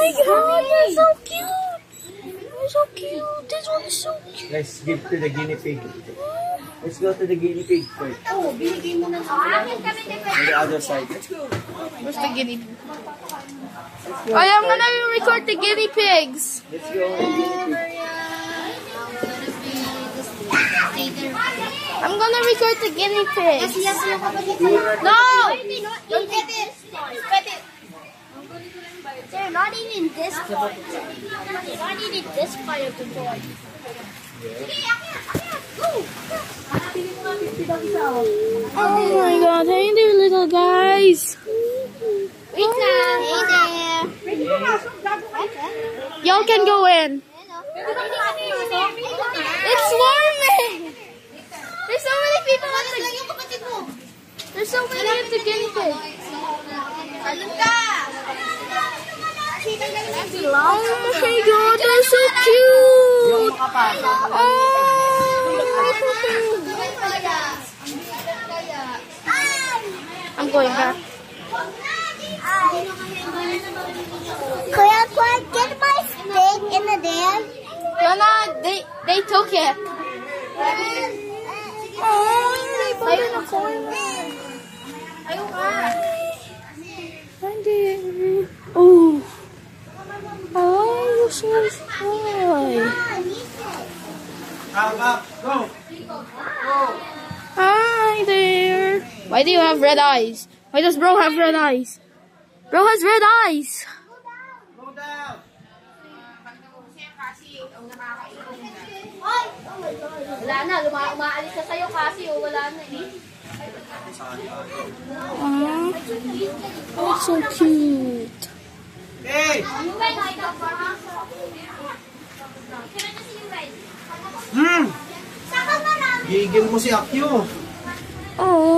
my god, that's so cute! They're so cute. This one is so cute. Let's give to the guinea pig. Let's go to the guinea pig first. Oh, binigay mo na sa akin. On the other side. Let's go. Where's the guinea pig? I am gonna record the guinea pigs. Let's go on the guinea pig. I'm gonna record the guinea pigs. No! Don't get it. Get it. They're not eating this part. They're not eating this part of the toy. Oh my god, hey there little guys. Wait now. Hey there. Y'all can go in. It's swarming. There's so many people at the There's so many at the guinea pig. Oh my god, they're so cute. I'm going back. Could get my steak in the dam? Yana, they took it. Oh, they put it in a corner. Oh. Oh, you're so shy. Go. Hi there. Why do you have red eyes? Why does bro have red eyes? Bro has red eyes. Go down. Wala na, umaalis na sa'yo kasi wala na eh. Oh, so cute. Hey! Gigil mo si Akyo. Oh.